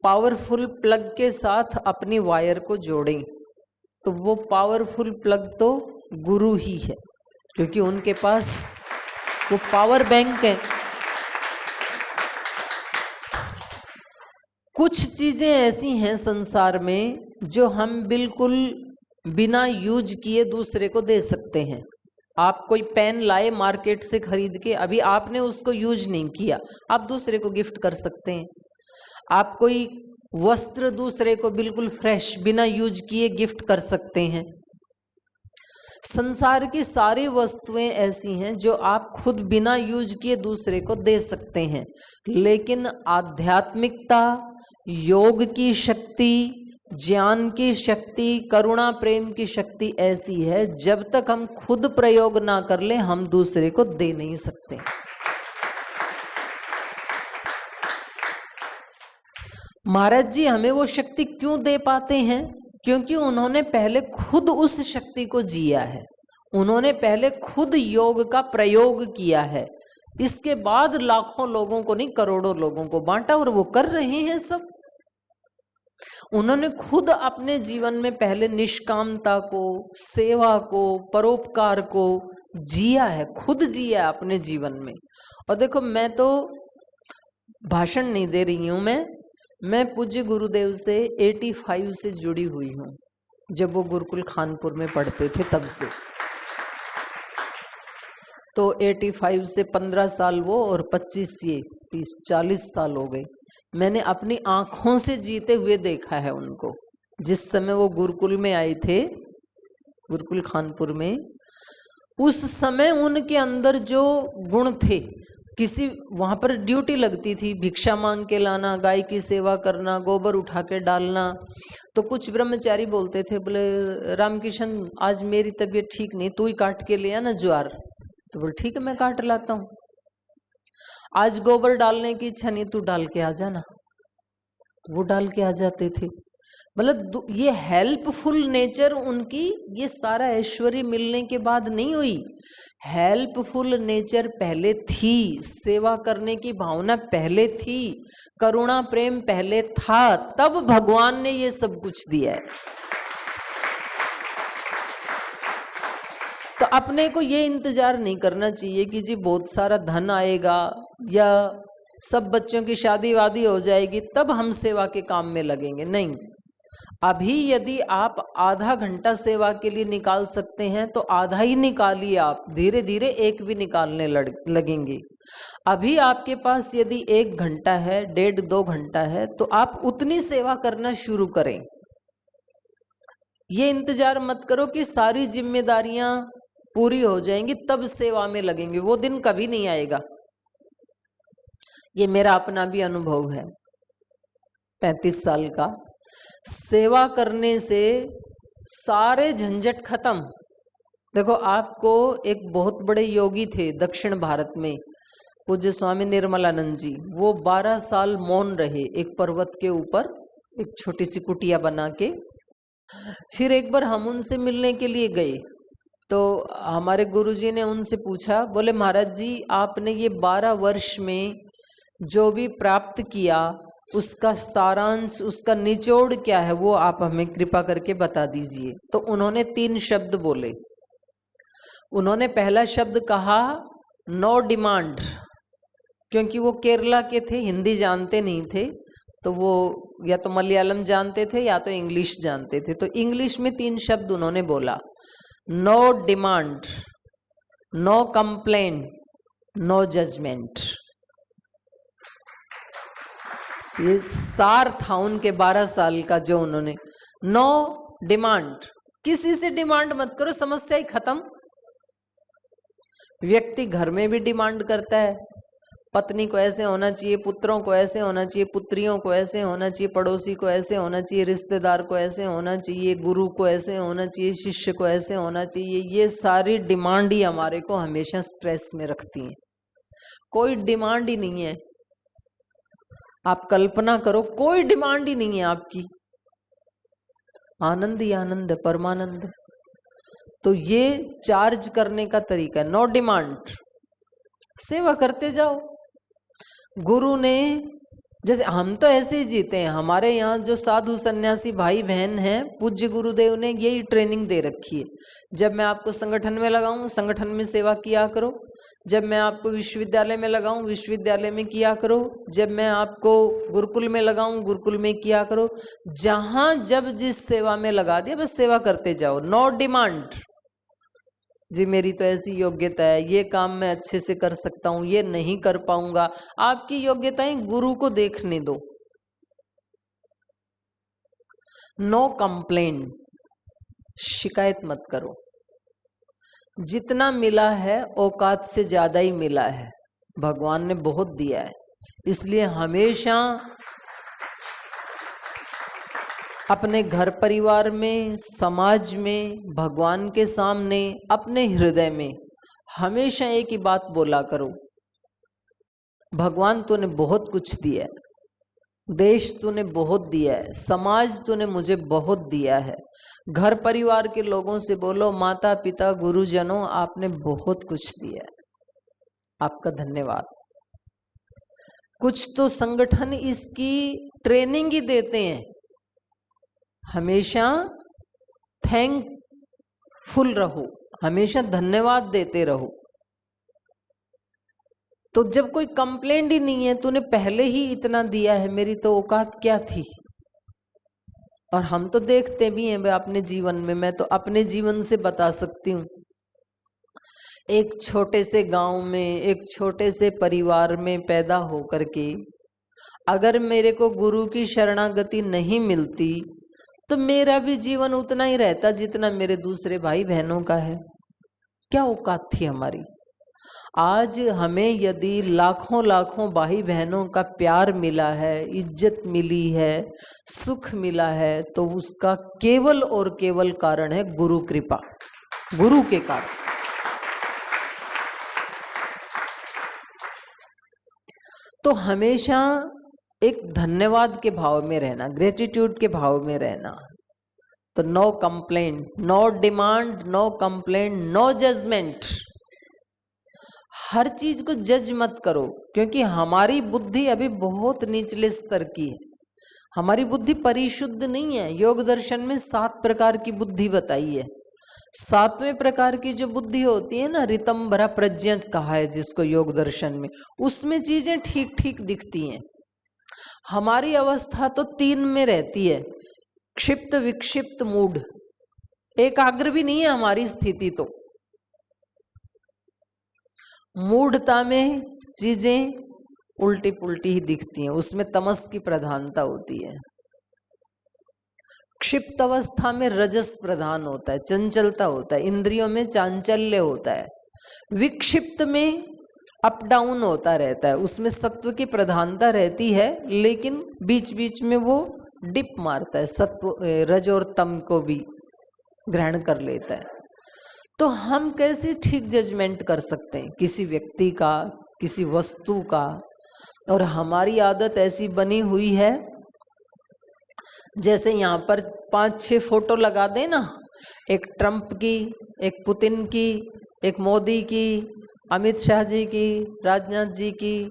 Powerful plug के साथ अपनी वायर को जोड़ें, तो वो पावरफुल प्लग तो गुरु ही है, क्योंकि उनके पास वो पावर बैंक है। कुछ चीजें ऐसी हैं संसार में जो हम बिल्कुल बिना यूज किए दूसरे को दे सकते हैं। आप कोई पेन लाए मार्केट से खरीद के, अभी आपने उसको यूज नहीं किया, आप दूसरे को गिफ्ट कर सकते हैं। आप कोई वस्त्र दूसरे को बिल्कुल फ्रेश बिना यूज किए गिफ्ट कर सकते हैं। संसार की सारी वस्तुएं ऐसी हैं जो आप खुद बिना यूज किए दूसरे को दे सकते हैं, लेकिन आध्यात्मिकता, योग की शक्ति, ज्ञान की शक्ति, करुणा प्रेम की शक्ति ऐसी है, जब तक हम खुद प्रयोग ना कर ले हम दूसरे को दे नहीं सकते। महाराज जी हमें वो शक्ति क्यों दे पाते हैं? क्योंकि उन्होंने पहले खुद उस शक्ति को जिया है, उन्होंने पहले खुद योग का प्रयोग किया है, इसके बाद लाखों लोगों को नहीं करोड़ों लोगों को बांटा, और वो कर रहे हैं सब। उन्होंने खुद अपने जीवन में पहले निष्कामता को, सेवा को, परोपकार को जिया है, खुद जिया है अपने जीवन में। और देखो मैं तो भाषण नहीं दे रही हूं, मैं पूज्य गुरुदेव से 85 से जुड़ी हुई हूँ, जब वो गुरुकुल खानपुर में पढ़ते थे तब से। तो 85 से 15 साल वो और 25 ये 30-40 साल हो गए। मैंने अपनी आंखों से जीते हुए देखा है उनको। जिस समय वो गुरुकुल में आए थे, गुरुकुल खानपुर में, उस समय उनके अंदर जो गुण थे, किसी वहां पर ड्यूटी लगती थी, भिक्षा मांग के लाना, गाय की सेवा करना, गोबर उठा के डालना। तो कुछ ब्रह्मचारी बोलते थे, बोले रामकिशन आज मेरी तबीयत ठीक नहीं, तू ही काट के ले आना ज्वार। तो बोले ठीक है मैं काट लाता हूँ। आज गोबर डालने की इच्छा नहीं, तू डाल के आ जाना। वो डाल के आ जाते थे। मतलब ये हेल्पफुल नेचर उनकी, ये सारा ऐश्वर्य मिलने के बाद नहीं हुई। हेल्पफुल नेचर पहले थी, सेवा करने की भावना पहले थी, करुणा प्रेम पहले था, तब भगवान ने ये सब कुछ दिया है। तो अपने को ये इंतजार नहीं करना चाहिए कि जी बहुत सारा धन आएगा या सब बच्चों की शादी वादी हो जाएगी तब हम सेवा के काम में लगेंगे। नहीं, अभी यदि आप आधा घंटा सेवा के लिए निकाल सकते हैं तो आधा ही निकालिए। आप धीरे धीरे एक भी निकालने लगेंगे। अभी आपके पास यदि 1 घंटा है, 1.5-2 घंटा है, तो आप उतनी सेवा करना शुरू करें। ये इंतजार मत करो कि सारी जिम्मेदारियां पूरी हो जाएंगी तब सेवा में लगेंगे, वो दिन कभी नहीं आएगा। ये मेरा अपना भी अनुभव है 35 साल का। सेवा करने से सारे झंझट खत्म। देखो आपको एक बहुत बड़े योगी थे दक्षिण भारत में, पूज्य स्वामी निर्मलानंद जी। वो 12 साल मौन रहे एक पर्वत के ऊपर, एक छोटी सी कुटिया बना के। फिर एक बार हम उनसे मिलने के लिए गए तो हमारे गुरुजी ने उनसे पूछा, बोले महाराज जी आपने ये 12 वर्ष में जो भी प्राप्त किया उसका सारांश, उसका निचोड़ क्या है, वो आप हमें कृपा करके बता दीजिए। तो उन्होंने 3 शब्द बोले। उन्होंने पहला शब्द कहा नो डिमांड, क्योंकि वो केरला के थे, हिंदी जानते नहीं थे, तो वो या तो मलयालम जानते थे या तो इंग्लिश जानते थे। तो इंग्लिश में 3 शब्द उन्होंने बोला, no demand, no complain, no judgment. ये सार था उनके 12 साल का जो उन्होंने। नो डिमांड, किसी से डिमांड मत करो, समस्या ही खत्म। व्यक्ति घर में भी डिमांड करता है, पत्नी को ऐसे होना चाहिए, पुत्रों को ऐसे होना चाहिए, पुत्रियों को ऐसे होना चाहिए, पड़ोसी को ऐसे होना चाहिए, रिश्तेदार को ऐसे होना चाहिए, गुरु को ऐसे होना चाहिए, शिष्य को ऐसे होना चाहिए। ये सारी डिमांड ही हमारे को हमेशा स्ट्रेस में रखती हैं। कोई डिमांड ही नहीं है। आप कल्पना करो, कोई डिमांड ही नहीं है आपकी, आनंद ही आनंद है, परमानंद। तो ये चार्ज करने का तरीका है, नो डिमांड, सेवा करते जाओ। गुरु ने जैसे हम तो ऐसे ही जीते हैं। हमारे यहाँ जो साधु सन्यासी भाई बहन हैं, पूज्य गुरुदेव ने यही ट्रेनिंग दे रखी है। जब मैं आपको संगठन में लगाऊं, संगठन में सेवा किया करो। जब मैं आपको विश्वविद्यालय में लगाऊं, विश्वविद्यालय में किया करो। जब मैं आपको गुरुकुल में लगाऊं, गुरुकुल में किया करो। जहां जब जिस सेवा में लगा दिया, बस सेवा करते जाओ, नो डिमांड जी मेरी तो ऐसी योग्यता है, ये काम मैं अच्छे से कर सकता हूं, ये नहीं कर पाऊंगा। आपकी योग्यताएं गुरु को देखने दो। नो कंप्लेंट, शिकायत मत करो। जितना मिला है औकात से ज्यादा ही मिला है। भगवान ने बहुत दिया है, इसलिए हमेशा अपने घर परिवार में, समाज में, भगवान के सामने, अपने हृदय में हमेशा एक ही बात बोला करो, भगवान तूने बहुत कुछ दिया है, देश तूने बहुत दिया है, समाज तूने मुझे बहुत दिया है। घर परिवार के लोगों से बोलो, माता पिता गुरुजनों आपने बहुत कुछ दिया है, आपका धन्यवाद। कुछ तो संगठन इसकी ट्रेनिंग ही देते हैं। हमेशा थैंकफुल रहो, हमेशा धन्यवाद देते रहो। तो जब कोई कंप्लेंट ही नहीं है, तूने पहले ही इतना दिया है, मेरी तो औकात क्या थी। और हम तो देखते भी हैं अपने जीवन में, मैं तो अपने जीवन से बता सकती हूँ। एक छोटे से गांव में, एक छोटे से परिवार में पैदा होकर के अगर मेरे को गुरु की शरणागति नहीं मिलती तो मेरा भी जीवन उतना ही रहता जितना मेरे दूसरे भाई बहनों का है। क्या औकात थी हमारी। आज हमें यदि लाखों लाखों भाई बहनों का प्यार मिला है, इज्जत मिली है, सुख मिला है, तो उसका केवल और केवल कारण है गुरु कृपा, गुरु के कारण। तो हमेशा एक धन्यवाद के भाव में रहना, ग्रेटिट्यूड के भाव में रहना। तो no complaint, no demand, no complaint, no judgement. हर चीज को जज मत करो, क्योंकि हमारी बुद्धि अभी बहुत निचले स्तर की है। हमारी बुद्धि परिशुद्ध नहीं है। योग दर्शन में 7 प्रकार की बुद्धि बताई है। 7वें प्रकार की जो बुद्धि होती है ना, ऋतंभरा प्रज्ञा कहा है जिसको योग दर्शन में, उसमें चीजें ठीक ठीक दिखती हैं। हमारी अवस्था तो 3 में रहती है, क्षिप्त विक्षिप्त मूढ़। एकाग्र भी नहीं है हमारी स्थिति। तो मूढ़ता में चीजें उल्टी पुल्टी ही दिखती हैं, उसमें तमस की प्रधानता होती है। क्षिप्त अवस्था में रजस प्रधान होता है, चंचलता होता है, इंद्रियों में चांचल्य होता है। विक्षिप्त में अप डाउन होता रहता है, उसमें सत्व की प्रधानता रहती है, लेकिन बीच बीच में वो डिप मारता है, सत्व रज और तम को भी ग्रहण कर लेता है। तो हम कैसे ठीक जजमेंट कर सकते हैं किसी व्यक्ति का, किसी वस्तु का। और हमारी आदत ऐसी बनी हुई है, जैसे यहाँ पर 5-6 फोटो लगा दें ना, एक ट्रंप की, एक पुतिन की, एक मोदी की, अमित शाह जी की, राजनाथ जी की,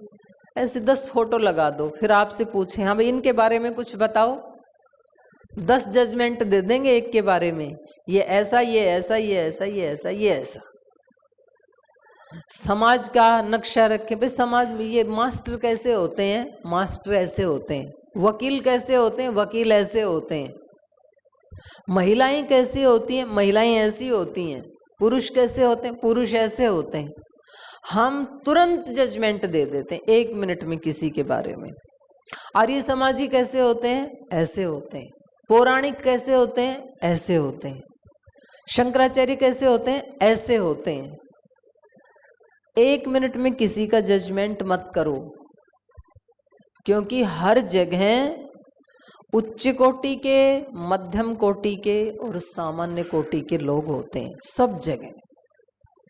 ऐसे 10 फोटो लगा दो। फिर आपसे पूछें हाँ भाई इनके बारे में कुछ बताओ, 10 जजमेंट दे देंगे एक के बारे में, ये ऐसा, ये ऐसा, ये ऐसा, ये ऐसा, ये ऐसा। समाज का नक्शा रखे भाई, समाज में ये मास्टर कैसे होते हैं, मास्टर ऐसे होते हैं। वकील कैसे होते हैं, वकील ऐसे होते हैं। महिलाएं कैसी होती हैं, महिलाएं ऐसी होती हैं। पुरुष कैसे होते हैं, पुरुष ऐसे होते हैं। हम तुरंत जजमेंट दे देते हैं 1 मिनट में किसी के बारे में। आर्य समाजी कैसे होते हैं, ऐसे होते हैं। पौराणिक कैसे होते हैं, ऐसे होते हैं। शंकराचार्य कैसे होते हैं, ऐसे होते हैं। 1 मिनट में किसी का जजमेंट मत करो, क्योंकि हर जगह उच्च कोटि के, मध्यम कोटि के और सामान्य कोटि के लोग होते हैं। सब जगह,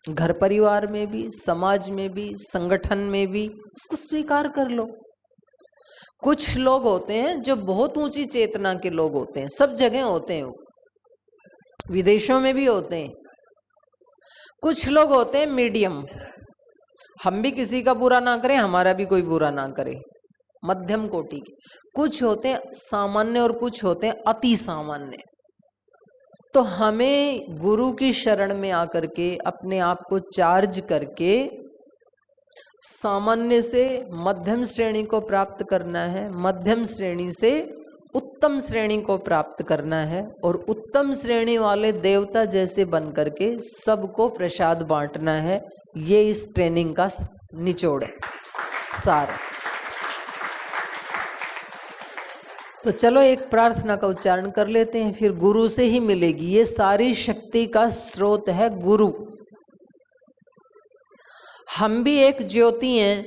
घर परिवार में भी, समाज में भी, संगठन में भी, उसको स्वीकार कर लो। कुछ लोग होते हैं जो बहुत ऊंची चेतना के लोग होते हैं, सब जगह होते हैं, विदेशों में भी होते हैं। कुछ लोग होते हैं मीडियम, हम भी किसी का बुरा ना करें, हमारा भी कोई बुरा ना करे, मध्यम कोटि के, कुछ होते हैं सामान्य और कुछ होते हैं अति सामान्य। तो हमें गुरु की शरण में आकर के अपने आप को चार्ज करके सामान्य से मध्यम श्रेणी को प्राप्त करना है, मध्यम श्रेणी से उत्तम श्रेणी को प्राप्त करना है, और उत्तम श्रेणी वाले देवता जैसे बन करके सबको प्रसाद बांटना है। ये इस ट्रेनिंग का निचोड़ है, सार। तो चलो एक प्रार्थना का उच्चारण कर लेते हैं, फिर गुरु से ही मिलेगी। ये सारी शक्ति का स्रोत है गुरु। हम भी एक ज्योति हैं,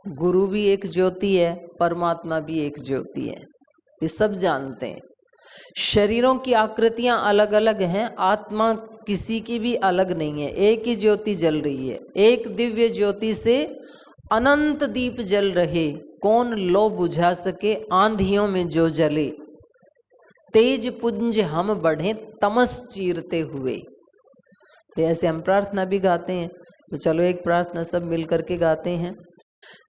गुरु भी एक ज्योति है, परमात्मा भी एक ज्योति है, ये सब जानते हैं। शरीरों की आकृतियां अलग अलग हैं, आत्मा किसी की भी अलग नहीं है, एक ही ज्योति जल रही है। एक दिव्य ज्योति से अनंत दीप जल रहे, कौन लो बुझा सके आंधियों में जो जले। तेज पुंज हम बढ़े तमस चीरते हुए। तो ऐसे हम प्रार्थना भी गाते हैं। तो चलो एक प्रार्थना सब मिल करके गाते हैं।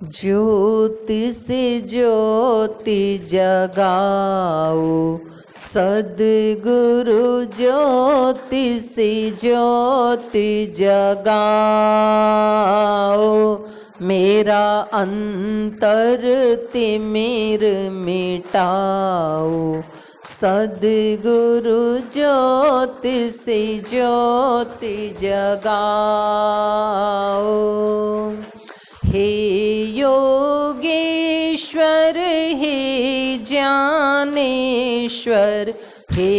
ज्योति से ज्योति जगाओ, सद्गुरु ज्योति से ज्योति जगाओ। मेरा अंतर तिमिर मिटाओ, सद्गुरु ज्योति से ज्योति जगाओ। हे योगेश्वर हे ज्ञानेश्वर, हे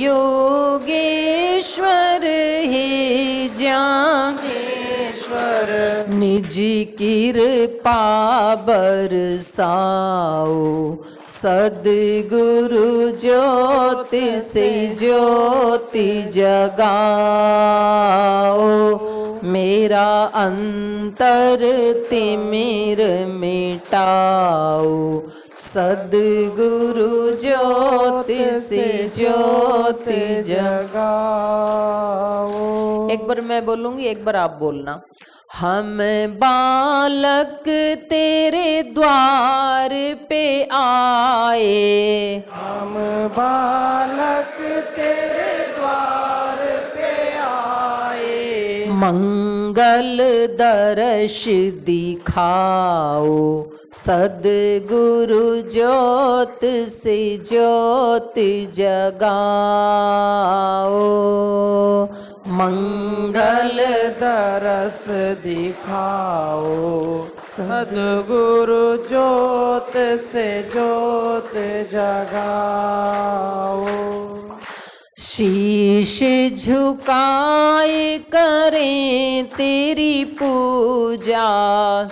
योगेश्वर हे ज्ञानेश्वर, निज कृपा बरसाओ, सद्गुरु ज्योति से ज्योति जगाओ। मेरा अंतर तिमिर मिटाओ, सद्गुरु ज्योति से ज्योति जगाओ। एक बार मैं बोलूंगी, एक बार आप बोलना। हम बालक तेरे द्वार पे आए, हम बालक तेरे द्वार पे आए। मंगल दर्श दिखाओ, सद्गुरु ज्योत से ज्योति जगाओ। मंगल दरस दिखाओ, सद्गुरु ज्योत से ज्योत जगाओ। शीश झुकाए करें तेरी पूजा,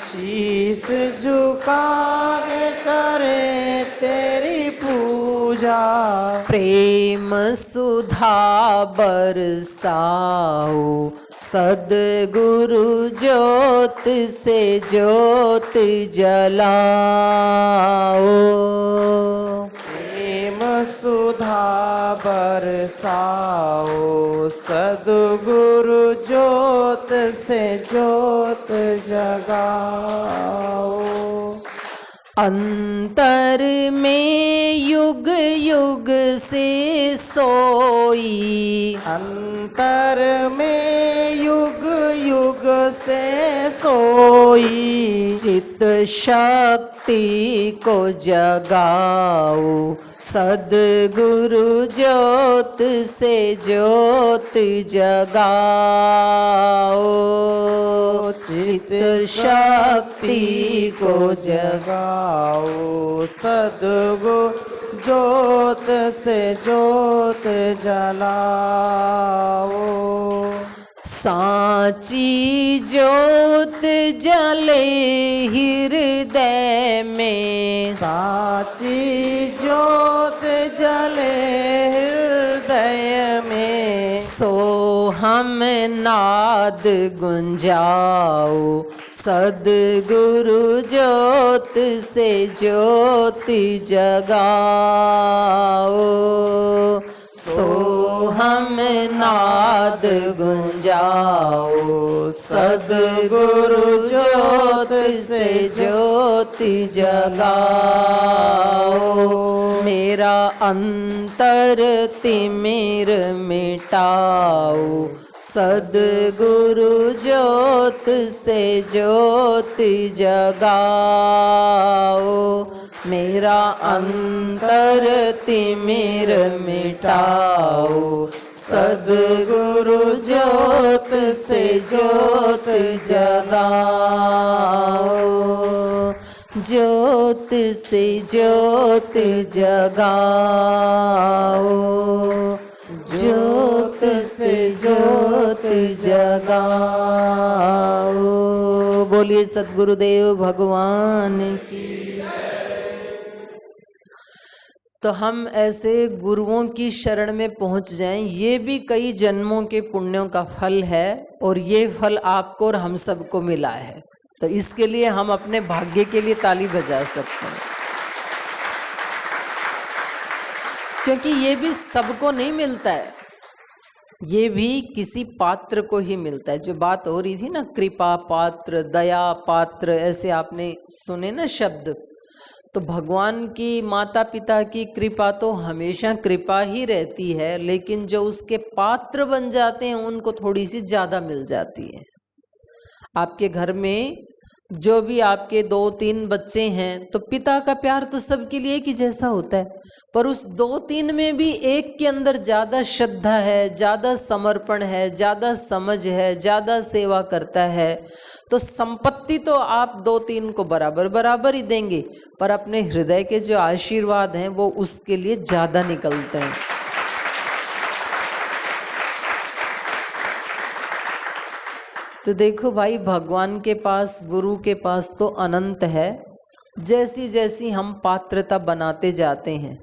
शीश झुकाए करें तेरी पूजा। प्रेम सुधा बरसाओ, सद्गुरु ज्योत से ज्योत जलाओ। प्रेम सुधा बरसाओ, सद्गुरु ज्योत से ज्योत जगाओ। अंतर में युग युग से सोई, अंतर में युग युग से सोई। चित शक्ति को जगाओ, सद्गुरु ज्योत से ज्योत जगाओ। चित शक्ति को जगाओ, सद्गुरु ज्योत से ज्योत जलाओ। सांची ज्योत जले हृदय में, साची ज्योत जले हृदय में। सो हम नाद गुंजाओ, सद्गुरु ज्योत से ज्योति जगाओ। सो हम नाद गुंजाओ, सद्गुरु ज्योत ज्योत से ज्योति जगाओ, मेरा अंतर तिमिर मिटाओ। सद्गुरु ज्योत से ज्योति जगाओ, मेरा अंतर तिमिर मिटाओ। सद्गुरु ज्योत से ज्योत जगाओ, ज्योत से ज्योत जगाओ, ज्योत से ज्योत जगाओ। बोलिए सद्गुरुदेव भगवान की। तो हम ऐसे गुरुओं की शरण में पहुंच जाएं, ये भी कई जन्मों के पुण्यों का फल है और ये फल आपको और हम सबको मिला है। तो इसके लिए हम अपने भाग्य के लिए ताली बजा सकते हैं, क्योंकि ये भी सबको नहीं मिलता है, ये भी किसी पात्र को ही मिलता है। जो बात हो रही थी ना, कृपा पात्र, दया पात्र, ऐसे आपने सुने ना शब्द। तो भगवान की, माता पिता की कृपा तो हमेशा कृपा ही रहती है, लेकिन जो उसके पात्र बन जाते हैं उनको थोड़ी सी ज्यादा मिल जाती है। आपके घर में जो भी आपके 2-3 बच्चे हैं, तो पिता का प्यार तो सबके लिए एक ही जैसा होता है, पर उस 2-3 में भी एक के अंदर ज्यादा श्रद्धा है, ज्यादा समर्पण है, ज्यादा समझ है, ज्यादा सेवा करता है। तो संपत्ति तो आप 2-3 को बराबर बराबर ही देंगे, पर अपने हृदय के जो आशीर्वाद हैं वो उसके लिए ज्यादा निकलते हैं। तो देखो भाई, भगवान के पास, गुरु के पास तो अनंत है। जैसी जैसी हम पात्रता बनाते जाते हैं,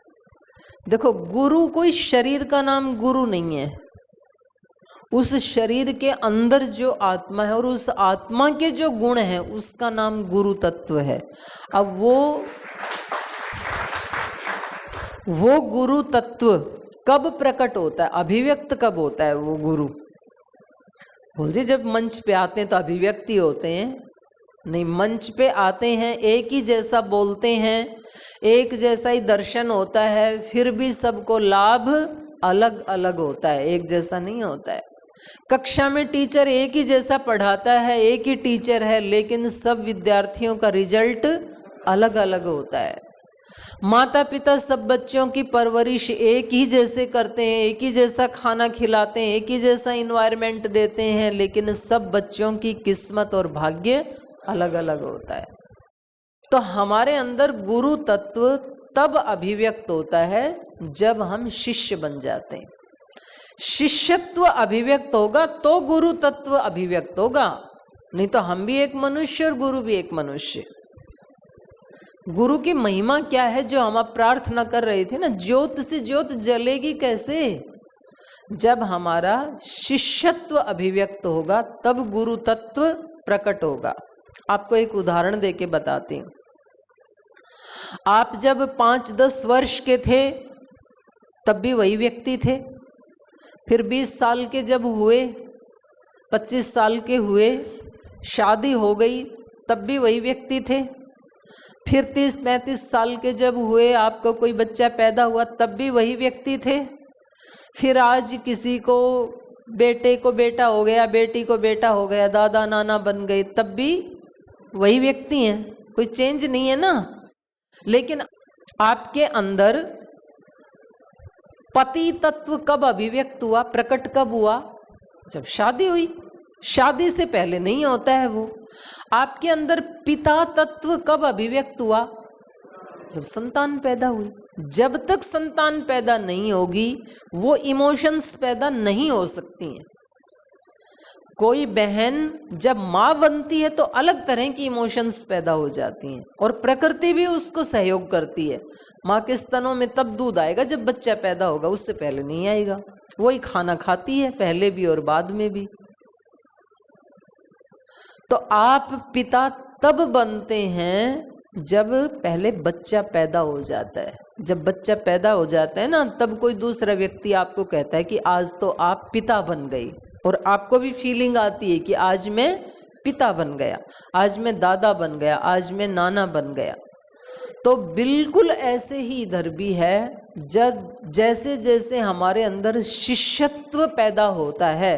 देखो गुरु कोई शरीर का नाम गुरु नहीं है, उस शरीर के अंदर जो आत्मा है और उस आत्मा के जो गुण हैं उसका नाम गुरु तत्व है। अब वो गुरु तत्व कब प्रकट होता है, अभिव्यक्त कब होता है वो गुरु? बोल जी, जब मंच पे आते हैं तो अभिव्यक्ति होते हैं? नहीं, मंच पे आते हैं, एक ही जैसा बोलते हैं, एक जैसा ही दर्शन होता है, फिर भी सबको लाभ अलग अलग होता है, एक जैसा नहीं होता है। कक्षा में टीचर एक ही जैसा पढ़ाता है, एक ही टीचर है, लेकिन सब विद्यार्थियों का रिजल्ट अलग अलग होता है। माता पिता सब बच्चों की परवरिश एक ही जैसे करते हैं, एक ही जैसा खाना खिलाते हैं, एक ही जैसा इन्वायरमेंट देते हैं, लेकिन सब बच्चों की किस्मत और भाग्य अलग अलग होता है। तो हमारे अंदर गुरु तत्व तब अभिव्यक्त होता है जब हम शिष्य बन जाते हैं। शिष्यत्व अभिव्यक्त होगा तो गुरु तत्व अभिव्यक्त होगा, नहीं तो हम भी एक मनुष्य और गुरु भी एक मनुष्य। गुरु की महिमा क्या है जो हम अब प्रार्थना कर रहे थे ना, ज्योत से ज्योत जलेगी कैसे? जब हमारा शिष्यत्व अभिव्यक्त होगा तब गुरु तत्व प्रकट होगा। आपको एक उदाहरण देके बताती हूँ। आप जब 5-10 वर्ष के थे तब भी वही व्यक्ति थे, फिर 20 साल के जब हुए, 25 साल के हुए, शादी हो गई तब भी वही व्यक्ति थे, फिर 30-35 साल के जब हुए, आपको कोई बच्चा पैदा हुआ तब भी वही व्यक्ति थे, फिर आज किसी को, बेटे को बेटा हो गया, बेटी को बेटा हो गया, दादा नाना बन गए, तब भी वही व्यक्ति हैं, कोई चेंज नहीं है ना। लेकिन आपके अंदर पति तत्व कब अभिव्यक्त हुआ, प्रकट कब हुआ? जब शादी हुई। शादी से पहले नहीं होता है वो। आपके अंदर पिता तत्व कब अभिव्यक्त हुआ? जब संतान पैदा हुई। जब तक संतान पैदा नहीं होगी वो इमोशंस पैदा नहीं हो सकती हैं। कोई बहन जब माँ बनती है तो अलग तरह की इमोशंस पैदा हो जाती हैं और प्रकृति भी उसको सहयोग करती है। माँ के स्तनों में तब दूध आएगा जब बच्चा पैदा होगा, उससे पहले नहीं आएगा। वही खाना खाती है, पहले भी और बाद में भी। तो आप पिता तब बनते हैं जब पहले बच्चा पैदा हो जाता है। जब बच्चा पैदा हो जाता है ना, तब कोई दूसरा व्यक्ति आपको कहता है कि आज तो आप पिता बन गई, और आपको भी फीलिंग आती है कि आज मैं पिता बन गया, आज मैं दादा बन गया, आज मैं नाना बन गया। तो बिल्कुल ऐसे ही इधर भी है, जब जैसे जैसे हमारे अंदर शिष्यत्व पैदा होता है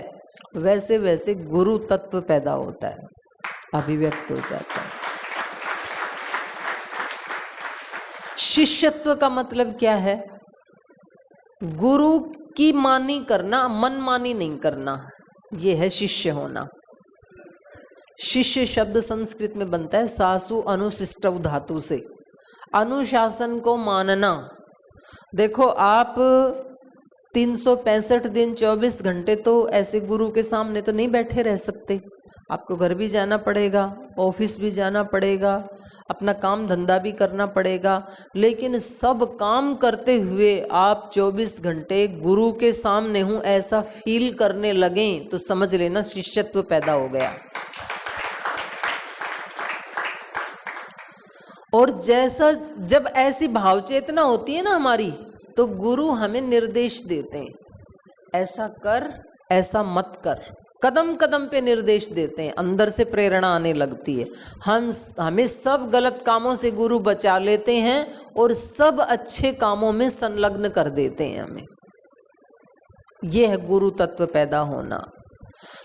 वैसे वैसे गुरु तत्व पैदा होता है, अभिव्यक्त हो जाता है। शिष्यत्व का मतलब क्या है? गुरु की मानी करना, मनमानी नहीं करना, ये है शिष्य होना। शिष्य शब्द संस्कृत में बनता है सासु अनुशिष्टौ धातु से, अनुशासन को मानना। देखो आप 365 दिन 24 घंटे तो ऐसे गुरु के सामने तो नहीं बैठे रह सकते, आपको घर भी जाना पड़ेगा, ऑफिस भी जाना पड़ेगा, अपना काम धंधा भी करना पड़ेगा, लेकिन सब काम करते हुए आप 24 घंटे गुरु के सामने हूँ ऐसा फील करने लगें तो समझ लेना शिष्यत्व पैदा हो गया। और जैसा जब ऐसी भाव चेतना होती है ना हमारी, तो गुरु हमें निर्देश देते हैं, ऐसा कर, ऐसा मत कर, कदम कदम पे निर्देश देते हैं, अंदर से प्रेरणा आने लगती है। हमें सब गलत कामों से गुरु बचा लेते हैं और सब अच्छे कामों में संलग्न कर देते हैं हमें। यह है गुरु तत्व पैदा होना।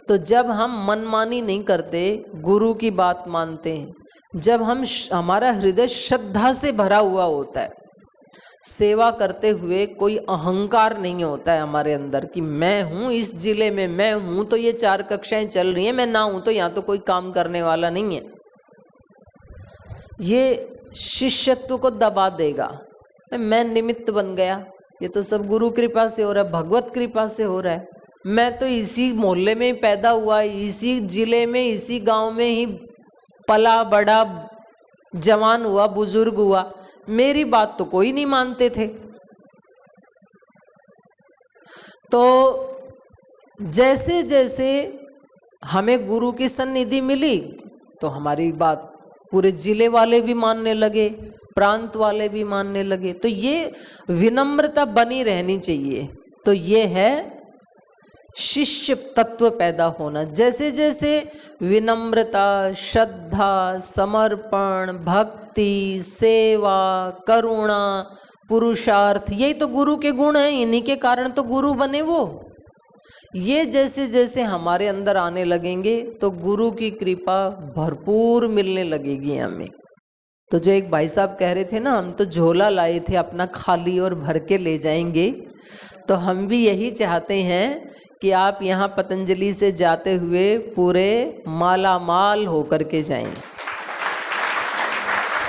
तो जब हम मनमानी नहीं करते, गुरु की बात मानते हैं, जब हमारा हृदय श्रद्धा से भरा हुआ होता है, सेवा करते हुए कोई अहंकार नहीं होता है हमारे अंदर कि मैं हूँ इस जिले में, मैं हूँ तो ये 4 कक्षाएं चल रही हैं, मैं ना हूँ तो यहाँ तो कोई काम करने वाला नहीं है, ये शिष्यत्व को दबा देगा। मैं निमित्त बन गया, ये तो सब गुरु कृपा से हो रहा है, भगवत कृपा से हो रहा है, मैं तो इसी मोहल्ले में ही पैदा हुआ, इसी जिले में, इसी गांव में ही पला बड़ा, जवान हुआ, बुजुर्ग हुआ, मेरी बात तो कोई नहीं मानते थे। तो जैसे जैसे हमें गुरु की सन्निधि मिली तो हमारी बात पूरे जिले वाले भी मानने लगे, प्रांत वाले भी मानने लगे। तो ये विनम्रता बनी रहनी चाहिए। तो ये है शिष्य तत्व पैदा होना। जैसे जैसे विनम्रता, श्रद्धा, समर्पण, भक्ति, सेवा, करुणा, पुरुषार्थ, यही तो गुरु के गुण हैं, इन्हीं के कारण तो गुरु बने वो। ये जैसे जैसे हमारे अंदर आने लगेंगे तो गुरु की कृपा भरपूर मिलने लगेगी हमें। तो जो एक भाई साहब कह रहे थे ना, हम तो झोला लाए थे अपना खाली और भर के ले जाएंगे, तो हम भी यही चाहते हैं कि आप यहाँ पतंजलि से जाते हुए पूरे माला माल होकर के जाएं।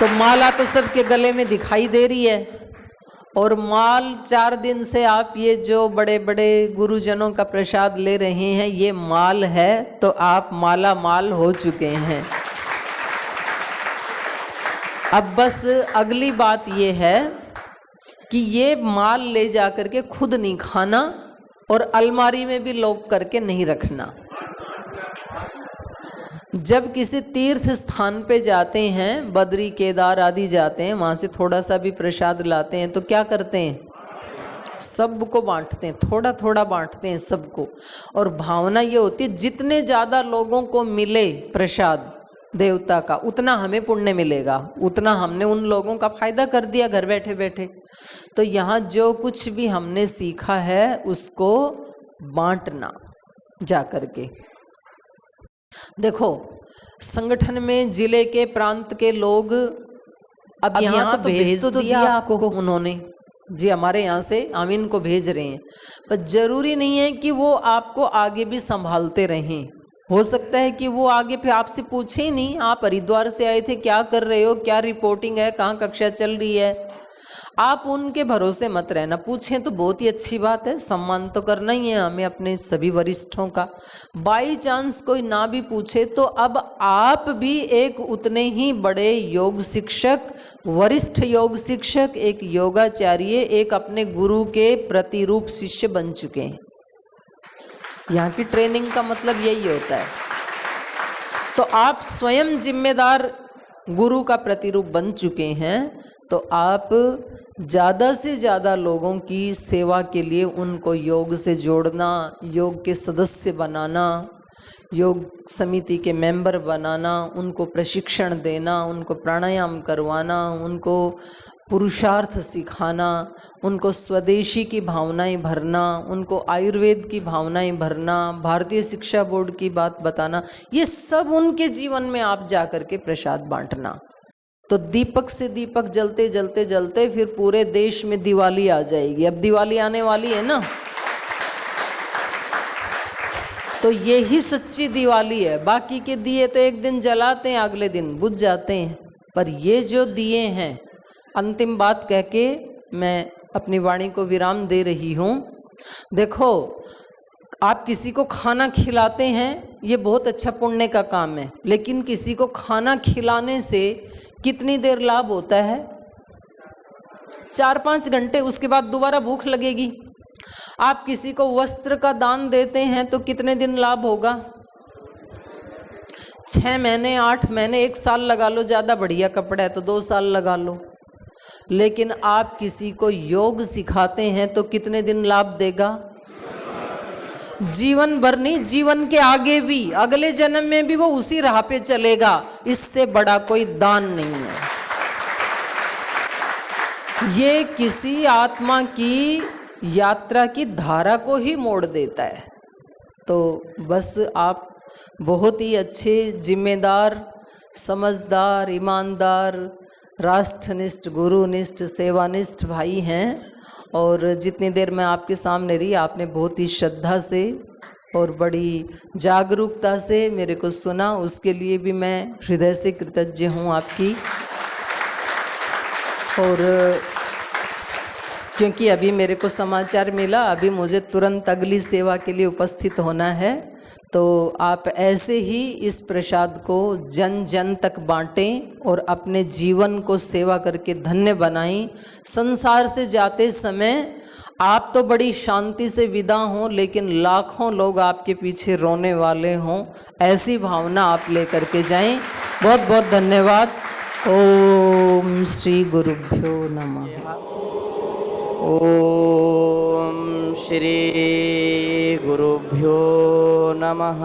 तो माला तो सबके गले में दिखाई दे रही है, और माल 4 दिन से आप ये जो बड़े बड़े गुरुजनों का प्रसाद ले रहे हैं, ये माल है, तो आप माला माल हो चुके हैं। अब बस अगली बात ये है कि ये माल ले जा करके खुद नहीं खाना और अलमारी में भी लॉक करके नहीं रखना। जब किसी तीर्थ स्थान पे जाते हैं, बद्री केदार आदि जाते हैं, वहां से थोड़ा सा भी प्रसाद लाते हैं तो क्या करते हैं? सबको बांटते हैं, थोड़ा थोड़ा बांटते हैं सबको। और भावना ये होती है जितने ज्यादा लोगों को मिले प्रसाद देवता का, उतना हमें पुण्य मिलेगा, उतना हमने उन लोगों का फायदा कर दिया घर बैठे बैठे। तो यहाँ जो कुछ भी हमने सीखा है उसको बांटना जा करके। देखो संगठन में जिले के प्रांत के लोग अब यहाँ तो भेज तो दिया आपको उन्होंने, जी हमारे यहाँ से हम इनको भेज रहे हैं, पर जरूरी नहीं है कि वो आपको आगे भी संभालते रहें। हो सकता है कि वो आगे पे आपसे पूछे ही नहीं, आप हरिद्वार से आए थे, क्या कर रहे हो, क्या रिपोर्टिंग है, कहाँ कक्षा चल रही है। आप उनके भरोसे मत रहना, पूछें तो बहुत ही अच्छी बात है, सम्मान तो करना ही है हमें अपने सभी वरिष्ठों का। बाई चांस कोई ना भी पूछे तो अब आप भी एक उतने ही बड़े योग शिक्षक, वरिष्ठ योग शिक्षक, एक योगाचार्य, एक अपने गुरु के प्रतिरूप शिष्य बन चुके हैं। यहाँ की ट्रेनिंग का मतलब यही होता है। तो आप स्वयं जिम्मेदार गुरु का प्रतिरूप बन चुके हैं, तो आप ज़्यादा से ज़्यादा लोगों की सेवा के लिए उनको योग से जोड़ना, योग के सदस्य बनाना, योग समिति के मेंबर बनाना, उनको प्रशिक्षण देना, उनको प्राणायाम करवाना, उनको पुरुषार्थ सिखाना, उनको स्वदेशी की भावनाएं भरना, उनको आयुर्वेद की भावनाएं भरना, भारतीय शिक्षा बोर्ड की बात बताना, ये सब उनके जीवन में आप जा कर के प्रसाद बांटना। तो दीपक से दीपक जलते जलते जलते फिर पूरे देश में दिवाली आ जाएगी। अब दिवाली आने वाली है ना, तो ये ही सच्ची दिवाली है। बाकी के दिए तो एक दिन जलाते हैं, अगले दिन बुझ जाते हैं, पर ये जो दिए हैं, अंतिम बात कह के मैं अपनी वाणी को विराम दे रही हूँ। देखो, आप किसी को खाना खिलाते हैं, ये बहुत अच्छा पुण्य का काम है, लेकिन किसी को खाना खिलाने से कितनी देर लाभ होता है? 4-5 घंटे, उसके बाद दोबारा भूख लगेगी। आप किसी को वस्त्र का दान देते हैं तो कितने दिन लाभ होगा? 6 महीने, 8 महीने, 1 साल लगा लो, ज़्यादा बढ़िया कपड़ा है तो 2 साल लगा लो। लेकिन आप किसी को योग सिखाते हैं तो कितने दिन लाभ देगा? जीवन भर नहीं, जीवन के आगे भी, अगले जन्म में भी वो उसी राह पे चलेगा। इससे बड़ा कोई दान नहीं है। ये किसी आत्मा की यात्रा की धारा को ही मोड़ देता है। तो बस आप बहुत ही अच्छे, जिम्मेदार, समझदार, ईमानदार, राष्ट्रनिष्ठ, गुरुनिष्ठ, सेवानिष्ठ भाई हैं। और जितनी देर मैं आपके सामने रही, आपने बहुत ही श्रद्धा से और बड़ी जागरूकता से मेरे को सुना, उसके लिए भी मैं हृदय से कृतज्ञ हूँ आपकी। और क्योंकि अभी मेरे को समाचार मिला, अभी मुझे तुरंत अगली सेवा के लिए उपस्थित होना है, तो आप ऐसे ही इस प्रसाद को जन जन तक बांटें और अपने जीवन को सेवा करके धन्य बनाएं। संसार से जाते समय आप तो बड़ी शांति से विदा हों, लेकिन लाखों लोग आपके पीछे रोने वाले हों, ऐसी भावना आप लेकर के जाएं। बहुत बहुत धन्यवाद। ओम श्री गुरुभ्यो नमः। ओम श्री गुरुभ्यो नमः।